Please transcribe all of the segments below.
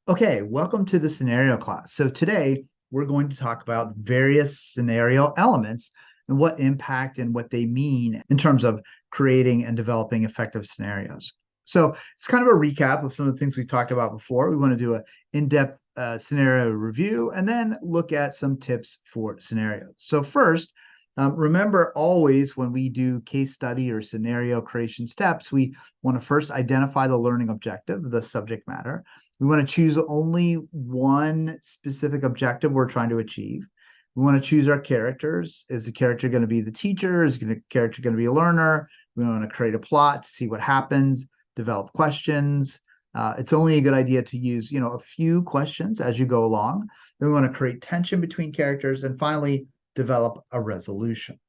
Okay, welcome to the scenario class. So today we're going to talk about various scenario elements and what impact and what they mean in terms of creating and developing effective scenarios. So it's kind of a recap of some of the things we talked about before. We want to do an in-depth scenario review and then look at some tips for scenarios. So first, remember always when we do case study or scenario creation steps, we want to first identify the learning objective, the subject matter. We want to choose only one specific objective we're trying to achieve. We want to choose our characters. Is the character going to be the teacher? Is the character going to be a learner? We want to create a plot to see what happens, develop questions. It's only a good idea to use, a few questions as you go along. Then we want to create tension between characters, and finally, develop a resolution.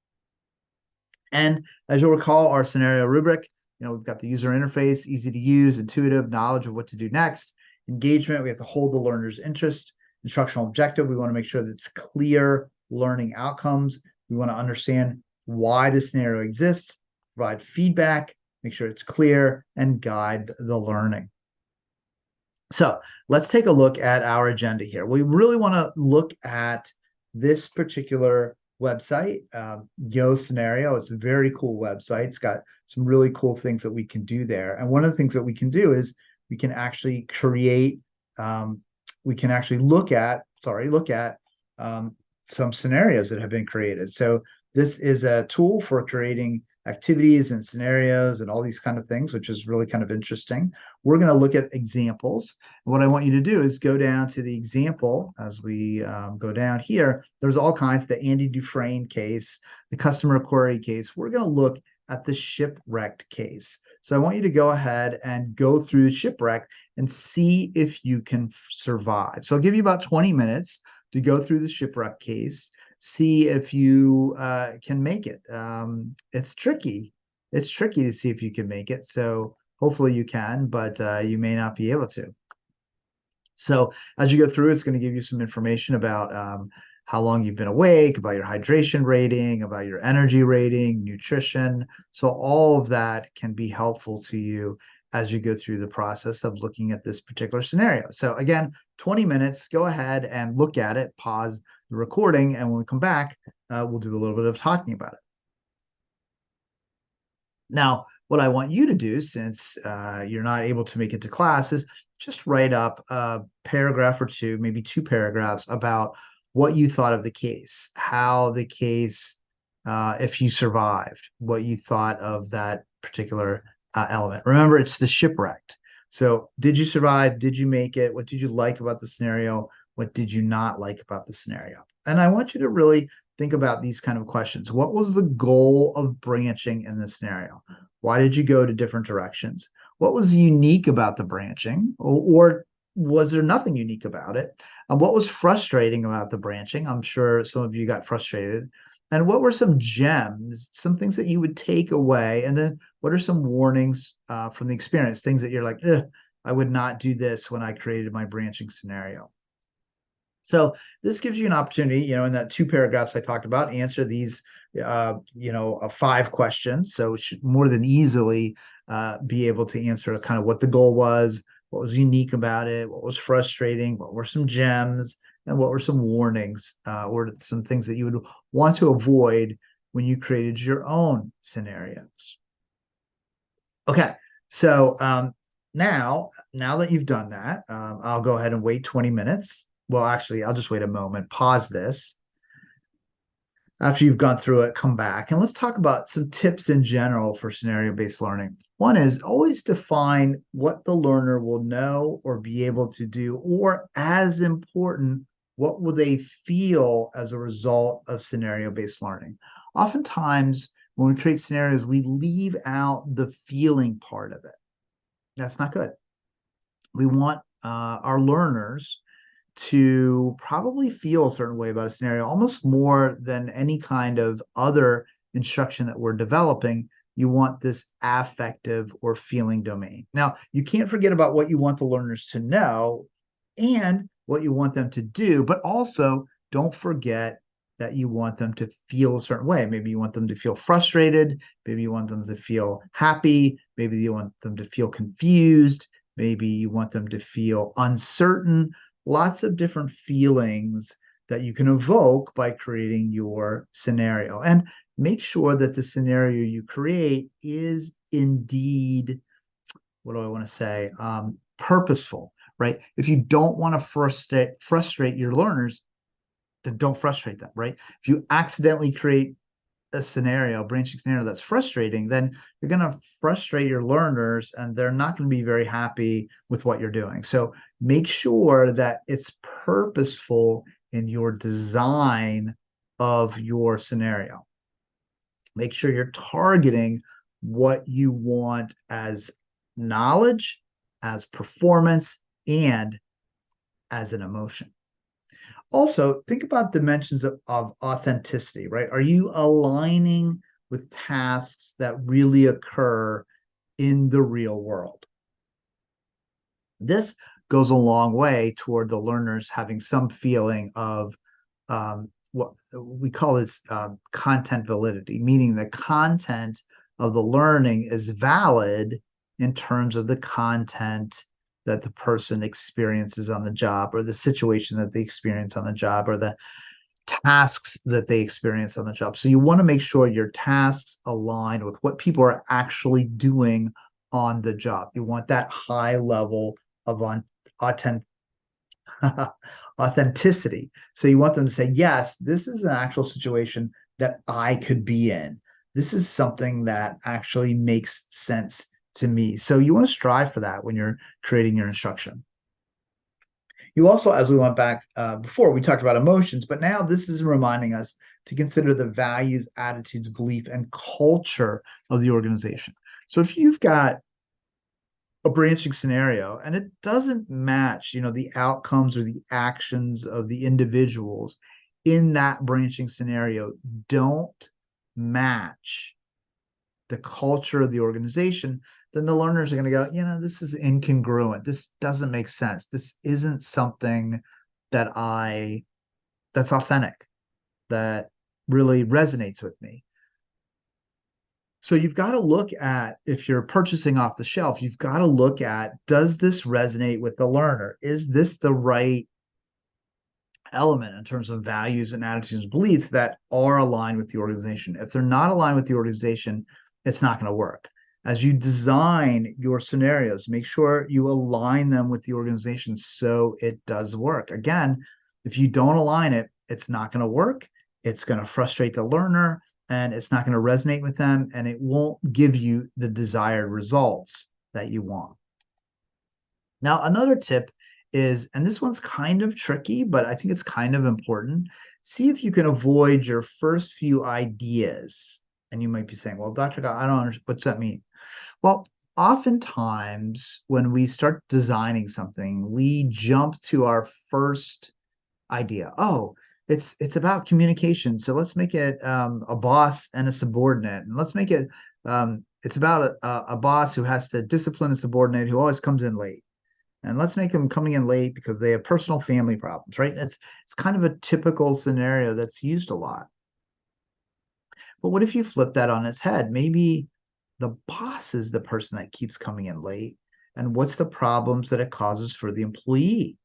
And as you'll recall, our scenario rubric, we've got the user interface, easy to use, intuitive, knowledge of what to do next. Engagement, we have to hold the learner's interest. Instructional objective, we want to make sure that it's clear learning outcomes. We want to understand why the scenario exists, provide feedback, make sure it's clear, and guide the learning. So let's take a look at our agenda here. We really want to look at this particular website, Yo Scenario. It's a very cool website. It's got some really cool things that we can do there. And one of the things that we can do is we can actually create, we can actually look at some scenarios that have been created. So this is a tool for creating activities and scenarios and all these kind of things, which is really kind of interesting. We're going to look at examples. What I want you to do is go down to the example as we go down here. There's all kinds, the Andy Dufresne case, the customer query case. We're going to look at the shipwrecked case. So I want you to go ahead and go through shipwreck and see if you can survive. So I'll give you about 20 minutes to go through the shipwreck case, see if you can make it. It's tricky. It's tricky to see if you can make it. So hopefully you can, but you may not be able to. So as you go through, it's going to give you some information about how long you've been awake, about your hydration rating, about your energy rating, nutrition. So all of that can be helpful to you as you go through the process of looking at this particular scenario. So again, 20 minutes, go ahead and look at it, pause the recording, and when we come back, we'll do a little bit of talking about it. Now, what I want you to do, since you're not able to make it to class, is just write up a paragraph or two, maybe two paragraphs about what you thought of the case, how the case, if you survived, what you thought of that particular element. Remember, it's the shipwrecked. So did you survive? Did you make it? What did you like about the scenario? What did you not like about the scenario? And I want you to really think about these kind of questions. What was the goal of branching in this scenario? Why did you go to different directions? What was unique about the branching? Or was there nothing unique about it? And what was frustrating about the branching? I'm sure some of you got frustrated. And what were some gems, some things that you would take away? And then what are some warnings from the experience, things that you're like, I would not do this when I created my branching scenario. So this gives you an opportunity, in that two paragraphs I talked about, answer these, 5 questions. So it should more than easily be able to answer kind of what the goal was, what was unique about it, what was frustrating, what were some gems, and what were some warnings or some things that you would want to avoid when you created your own scenarios. Okay, so now that you've done that, I'll go ahead and wait 20 minutes. Well, actually, I'll just wait a moment, pause this. After you've gone through it, come back and let's talk about some tips in general for scenario-based learning. One is always define what the learner will know or be able to do, or as important, what will they feel as a result of scenario-based learning. Oftentimes, when we create scenarios, we leave out the feeling part of it. That's not good. We want our learners to probably feel a certain way about a scenario, almost more than any kind of other instruction that we're developing. You want this affective or feeling domain. Now, you can't forget about what you want the learners to know and what you want them to do, but also don't forget that you want them to feel a certain way. Maybe you want them to feel frustrated. Maybe you want them to feel happy. Maybe you want them to feel confused. Maybe you want them to feel uncertain, lots of different feelings that you can evoke by creating your scenario. And make sure that the scenario you create is indeed, what do I want to say, purposeful, right? If you don't want to frustrate your learners, then don't frustrate them, right? If you accidentally create a scenario, branching scenario that's frustrating, then you're going to frustrate your learners and they're not going to be very happy with what you're doing. So make sure that it's purposeful in your design of your scenario. Make sure you're targeting what you want as knowledge, as performance, and as an emotion. Also, think about dimensions of authenticity, right? Are you aligning with tasks that really occur in the real world? This goes a long way toward the learners having some feeling of what we call this content validity, meaning the content of the learning is valid in terms of the content that the person experiences on the job, or the situation that they experience on the job, or the tasks that they experience on the job. So you want to make sure your tasks align with what people are actually doing on the job. You want that high level of authentic authenticity. So you want them to say, yes, this is an actual situation that I could be in. This is something that actually makes sense to me. So you want to strive for that when you're creating your instruction. You also, as we went back before, we talked about emotions, but now this is reminding us to consider the values, attitudes, belief, and culture of the organization. So if you've got a branching scenario and it doesn't match, the outcomes or the actions of the individuals in that branching scenario don't match the culture of the organization, then the learners are going to go, this is incongruent. This doesn't make sense. This isn't something that's authentic, that really resonates with me. So you've got to look at, if you're purchasing off the shelf, you've got to look at, does this resonate with the learner? Is this the right element in terms of values and attitudes and beliefs that are aligned with the organization? If they're not aligned with the organization, it's not going to work. As you design your scenarios, make sure you align them with the organization so it does work. Again, if you don't align it, it's not going to work. It's going to frustrate the learner and it's not going to resonate with them, and it won't give you the desired results that you want. Now, another tip is, and this one's kind of tricky, but I think it's kind of important. See if you can avoid your first few ideas. And you might be saying, well, Dr. Gao, I don't understand. What's that mean? Well, oftentimes when we start designing something, we jump to our first idea. Oh, it's about communication. So let's make it a boss and a subordinate. And let's make it it's about a boss who has to discipline a subordinate who always comes in late. And let's make them coming in late because they have personal family problems, right? It's kind of a typical scenario that's used a lot. But what if you flip that on its head? Maybe the boss is the person that keeps coming in late, and what's the problems that it causes for the employee?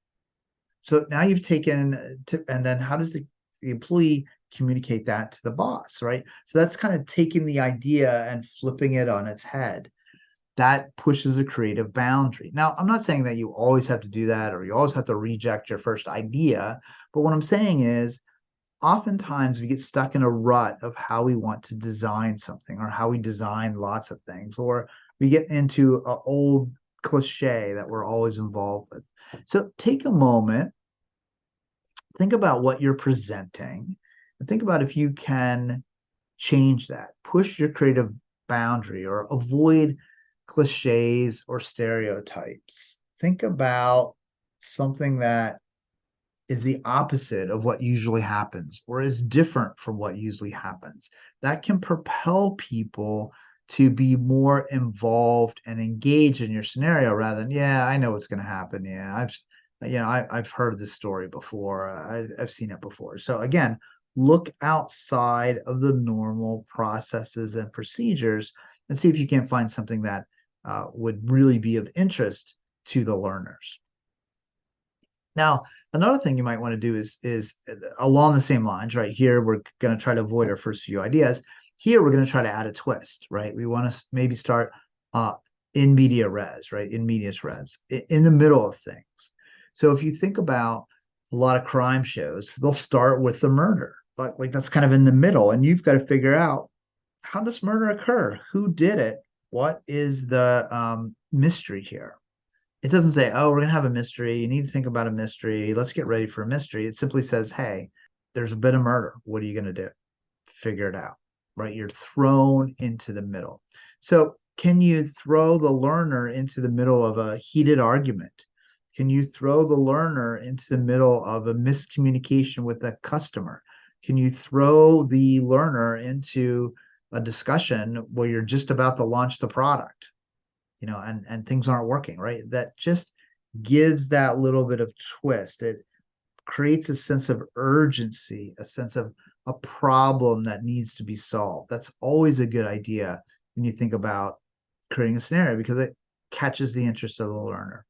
So now you've taken and then how does the employee communicate that to the boss, right? So that's kind of taking the idea and flipping it on its head. That pushes a creative boundary. Now, I'm not saying that you always have to do that or you always have to reject your first idea, but what I'm saying is oftentimes we get stuck in a rut of how we want to design something or how we design lots of things, or we get into an old cliche that we're always involved with. So take a moment, think about what you're presenting, and think about if you can change that, push your creative boundary, or avoid cliches or stereotypes. Think about something that is the opposite of what usually happens or is different from what usually happens. That can propel people to be more involved and engaged in your scenario rather than, yeah, I know what's going to happen. Yeah, I've heard this story before. I've seen it before. So again, look outside of the normal processes and procedures and see if you can find something that would really be of interest to the learners. Now, another thing you might want to do is along the same lines, right? Here, we're going to try to avoid our first few ideas. Here, we're going to try to add a twist, right? We want to maybe start uh, in media res, right? In medias res, in the middle of things. So if you think about a lot of crime shows, they'll start with the murder. Like that's kind of in the middle, and you've got to figure out, how does murder occur? Who did it? What is the mystery here? It doesn't say, oh, we're going to have a mystery. You need to think about a mystery. Let's get ready for a mystery. It simply says, hey, there's a bit of murder. What are you going to do? Figure it out, right? You're thrown into the middle. So, can you throw the learner into the middle of a heated argument? Can you throw the learner into the middle of a miscommunication with a customer? Can you throw the learner into a discussion where you're just about to launch the product? And things aren't working, right? That just gives that little bit of twist. It creates a sense of urgency, a sense of a problem that needs to be solved. That's always a good idea when you think about creating a scenario, because it catches the interest of the learner.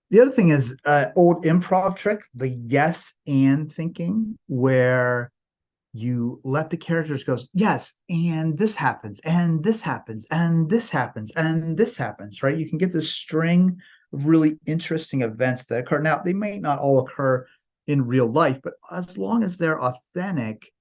The other thing is old improv trick, the yes and thinking, where you let the characters go, yes, and this happens, and this happens, and this happens, and this happens, right? You can get this string of really interesting events that occur. Now, they may not all occur in real life, but as long as they're authentic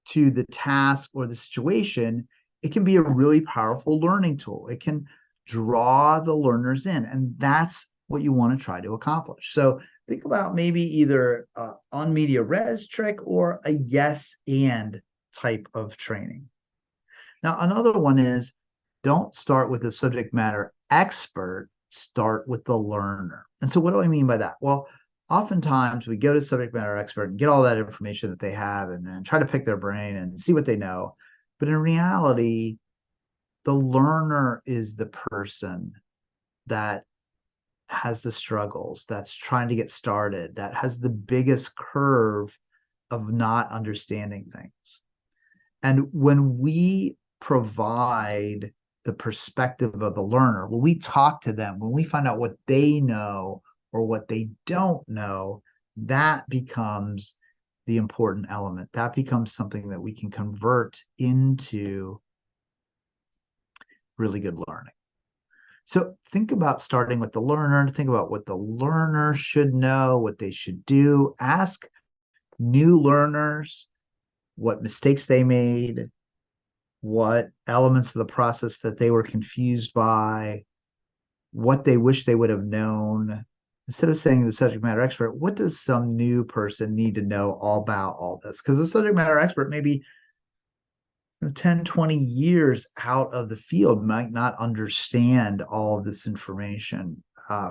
to the task or the situation, it can be a really powerful learning tool. It can draw the learners in, and that's what you want to try to accomplish. So think about maybe either on media res trick or a yes and type of training. Now, another one is, don't start with the subject matter expert, start with the learner. And so what do I mean by that? Well, oftentimes we go to subject matter expert and get all that information that they have and try to pick their brain and see what they know. But in reality, the learner is the person that has the struggles, that's trying to get started, that has the biggest curve of not understanding things. And when we provide the perspective of the learner, when we talk to them, when we find out what they know or what they don't know, that becomes the important element. That becomes something that we can convert into really good learning. So think about starting with the learner, think about what the learner should know, what they should do. Ask new learners what mistakes they made, what elements of the process that they were confused by, what they wish they would have known. Instead of saying the subject matter expert, what does some new person need to know all about all this? Because the subject matter expert maybe 10, 20 years out of the field might not understand all of this information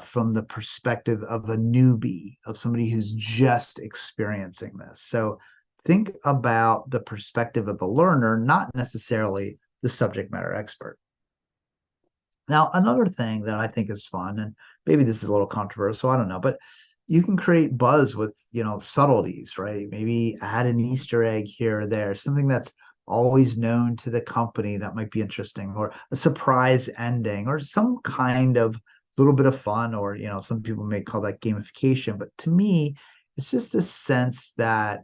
from the perspective of a newbie, of somebody who's just experiencing this. So think about the perspective of the learner, not necessarily the subject matter expert. Now, another thing that I think is fun, and maybe this is a little controversial, I don't know, but you can create buzz with, subtleties, right? Maybe add an Easter egg here or there, something that's always known to the company that might be interesting, or a surprise ending, or some kind of little bit of fun, or, some people may call that gamification. But to me, it's just this sense that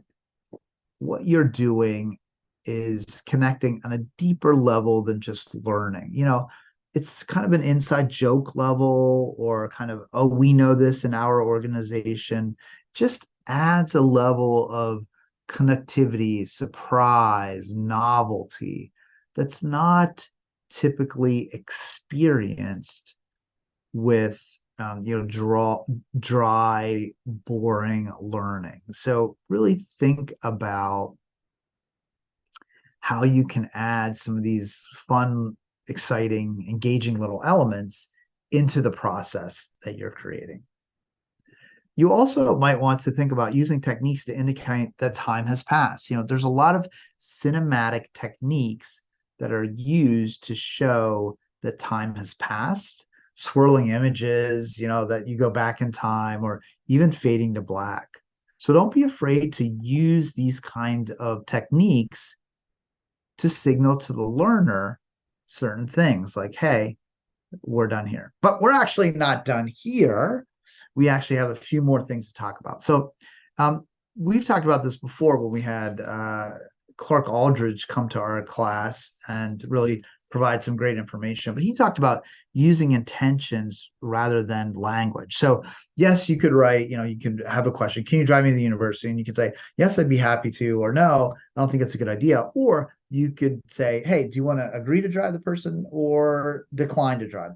what you're doing is connecting on a deeper level than just learning. It's kind of an inside joke level, or kind of, oh, we know this in our organization. Just adds a level of connectivity, surprise, novelty that's not typically experienced with dry, boring learning. So really think about how you can add some of these fun, exciting, engaging little elements into the process that you're creating. You also might want to think about using techniques to indicate that time has passed. There's a lot of cinematic techniques that are used to show that time has passed. Swirling images, that you go back in time, or even fading to black. So don't be afraid to use these kind of techniques to signal to the learner certain things, like, hey, we're done here. But we're actually not done here. we actually have a few more things to talk about. So we've talked about this before when we had Clark Aldridge come to our class and really provide some great information. But he talked about using intentions rather than language. So yes, you could write, you could have a question, can you drive me to the university? And you could say, yes, I'd be happy to, or no, I don't think it's a good idea. Or you could say, hey, do you want to agree to drive the person or decline to drive?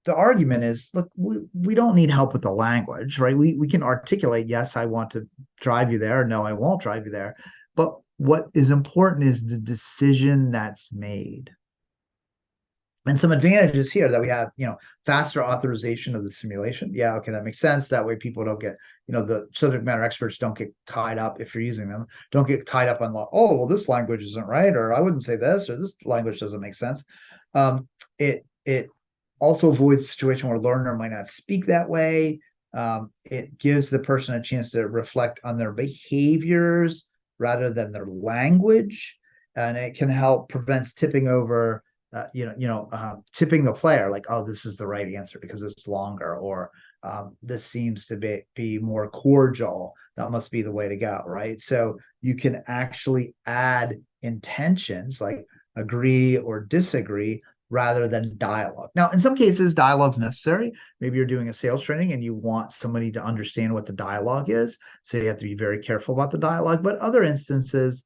The argument is, look, we don't need help with the language, right? We can articulate, yes, I want to drive you there, no, I won't drive you there. But what is important is the decision that's made. And some advantages here that we have, faster authorization of the simulation. Yeah, okay, that makes sense. That way people don't get, the subject matter experts don't get tied up if you're using them, don't get tied up on, oh, well, this language isn't right, or I wouldn't say this, or this language doesn't make sense. It also avoids a situation where a learner might not speak that way. It gives the person a chance to reflect on their behaviors rather than their language, and it can help prevents tipping over, tipping the player, like, oh, this is the right answer because it's longer, or this seems to be more cordial. That must be the way to go, right? So you can actually add intentions like agree or disagree rather than dialogue. Now, in some cases, dialogue is necessary. Maybe you're doing a sales training and you want somebody to understand what the dialogue is. So you have to be very careful about the dialogue. But other instances,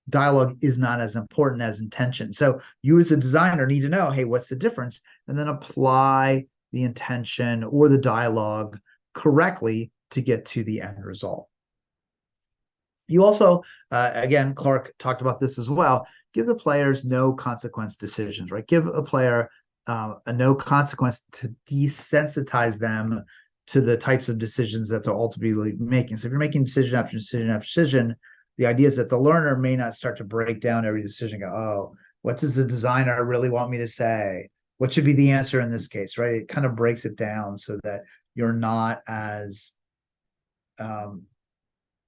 dialogue is not as important as intention. So you as a designer need to know, hey, what's the difference? And then apply the intention or the dialogue correctly to get to the end result. You also, again, Clark talked about this as well, give the players no consequence decisions, right? Give a player a no consequence to desensitize them to the types of decisions that they're ultimately making. So if you're making decision after decision after decision, the idea is that the learner may not start to break down every decision, go, oh, what does the designer really want me to say? What should be the answer in this case, right? It kind of breaks it down so that you're not as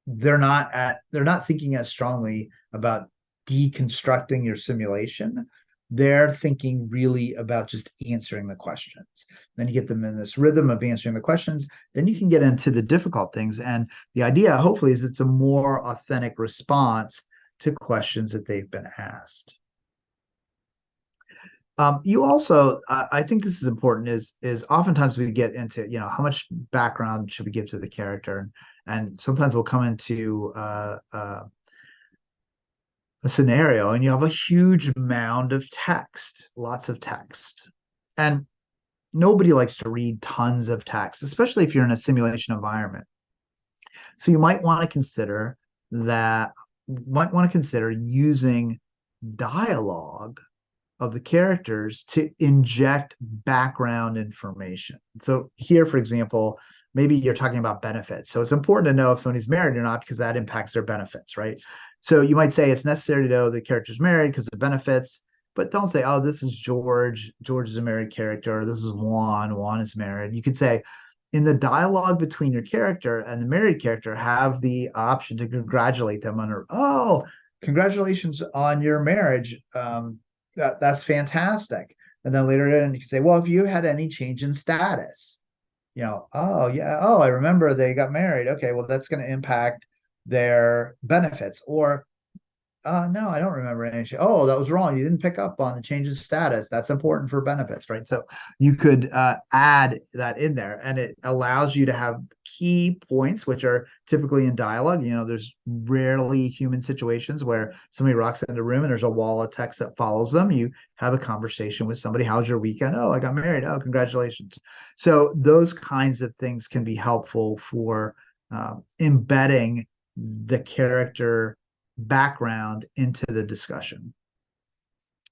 they're not thinking as strongly about deconstructing your simulation. They're thinking really about just answering the questions. Then you get them in this rhythm of answering the questions. Then you can get into the difficult things. And the idea, hopefully, is it's a more authentic response to questions that they've been asked. You also, I think this is important, is oftentimes we get into, how much background should we give to the character? And sometimes we'll come into a scenario and you have a huge mound of text, lots of text. And nobody likes to read tons of text, especially if you're in a simulation environment. So you might want to consider using dialogue of the characters to inject background information. So here, for example, maybe you're talking about benefits. So it's important to know if somebody's married or not because that impacts their benefits, right? So you might say it's necessary to know the character's married because of benefits, but don't say, oh, this is George. George is a married character. Or this is Juan. Juan is married. You could say, in the dialogue between your character and the married character, have the option to congratulate them on, oh, congratulations on your marriage. That's fantastic. And then later in, you can say, well, if you had any change in status, oh, yeah, oh, I remember they got married. Okay, well, that's going to impact their benefits. Or no, I don't remember any. Oh, that was wrong. You didn't pick up on the change in status. That's important for benefits, right? So you could add that in there, and it allows you to have key points, which are typically in dialogue. There's rarely human situations where somebody rocks into a room and there's a wall of text that follows them. You have a conversation with somebody. How's your weekend? Oh, I got married. Oh, congratulations. So those kinds of things can be helpful for embedding the character background into the discussion.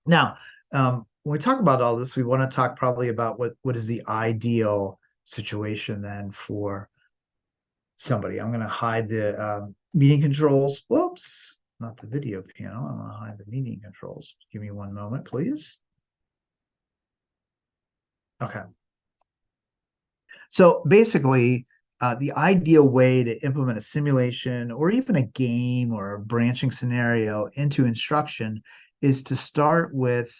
Now, when we talk about all this, we want to talk probably about what is the ideal situation then for somebody. I'm going to hide the meeting controls. Whoops, not the video panel. I'm going to hide the meeting controls. Give me one moment, please. Okay. So basically, the ideal way to implement a simulation or even a game or a branching scenario into instruction is to start with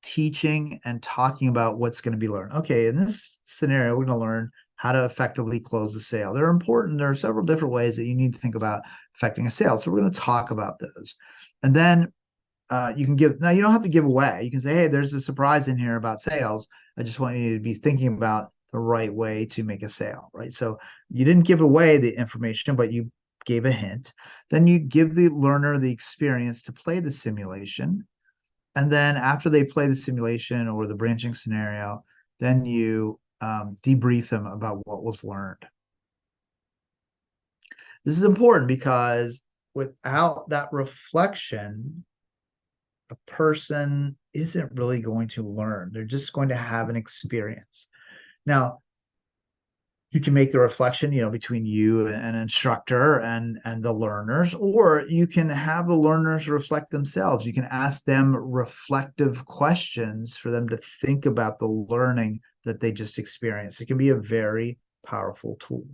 teaching and talking about what's going to be learned. Okay, in this scenario, we're going to learn how to effectively close a sale. They're important. There are several different ways that you need to think about affecting a sale. So we're going to talk about those. And then you can give, now you don't have to give away. You can say, hey, there's a surprise in here about sales. I just want you to be thinking about the right way to make a sale, right? So you didn't give away the information, but you gave a hint. Then you give the learner the experience to play the simulation. And then after they play the simulation or the branching scenario, then you debrief them about what was learned. This is important because without that reflection, a person isn't really going to learn. They're just going to have an experience. Now, you can make the reflection, between you and an instructor and the learners, or you can have the learners reflect themselves. You can ask them reflective questions for them to think about the learning that they just experienced. It can be a very powerful tool.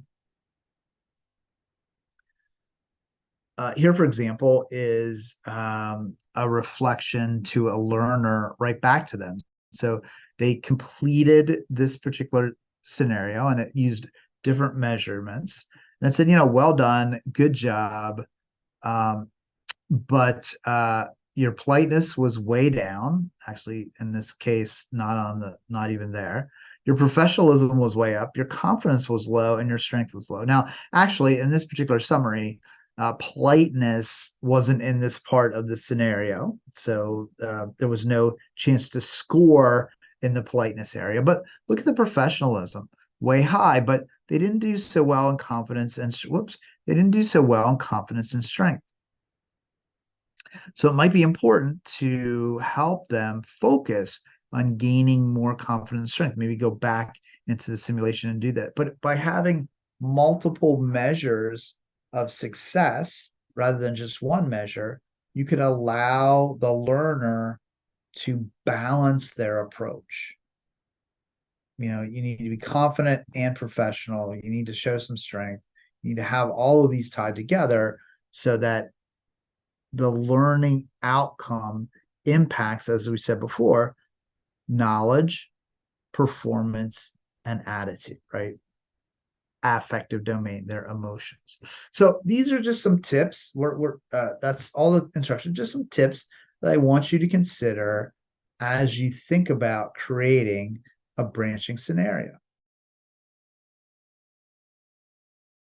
Here, for example, is a reflection to a learner right back to them. So they completed this particular scenario and it used different measurements. And it said, well done, good job. But your politeness was way down. Actually, in this case, not even there. Your professionalism was way up. Your confidence was low, and your strength was low. Now, actually, in this particular summary, politeness wasn't in this part of the scenario, so there was no chance to score in the politeness area. But look at the professionalism, way high, but they didn't do so well in confidence and they didn't do so well in confidence and strength. So it might be important to help them focus on gaining more confidence and strength. Maybe go back into the simulation and do that. But by having multiple measures of success rather than just one measure, you could allow the learner to balance their approach. You need to be confident and professional. You need to show some strength. You need to have all of these tied together so that the learning outcome impacts, as we said before, knowledge, performance, and attitude, right? Affective domain, their emotions. So these are just some tips. That's all the instruction, just some tips that I want you to consider as you think about creating a branching scenario.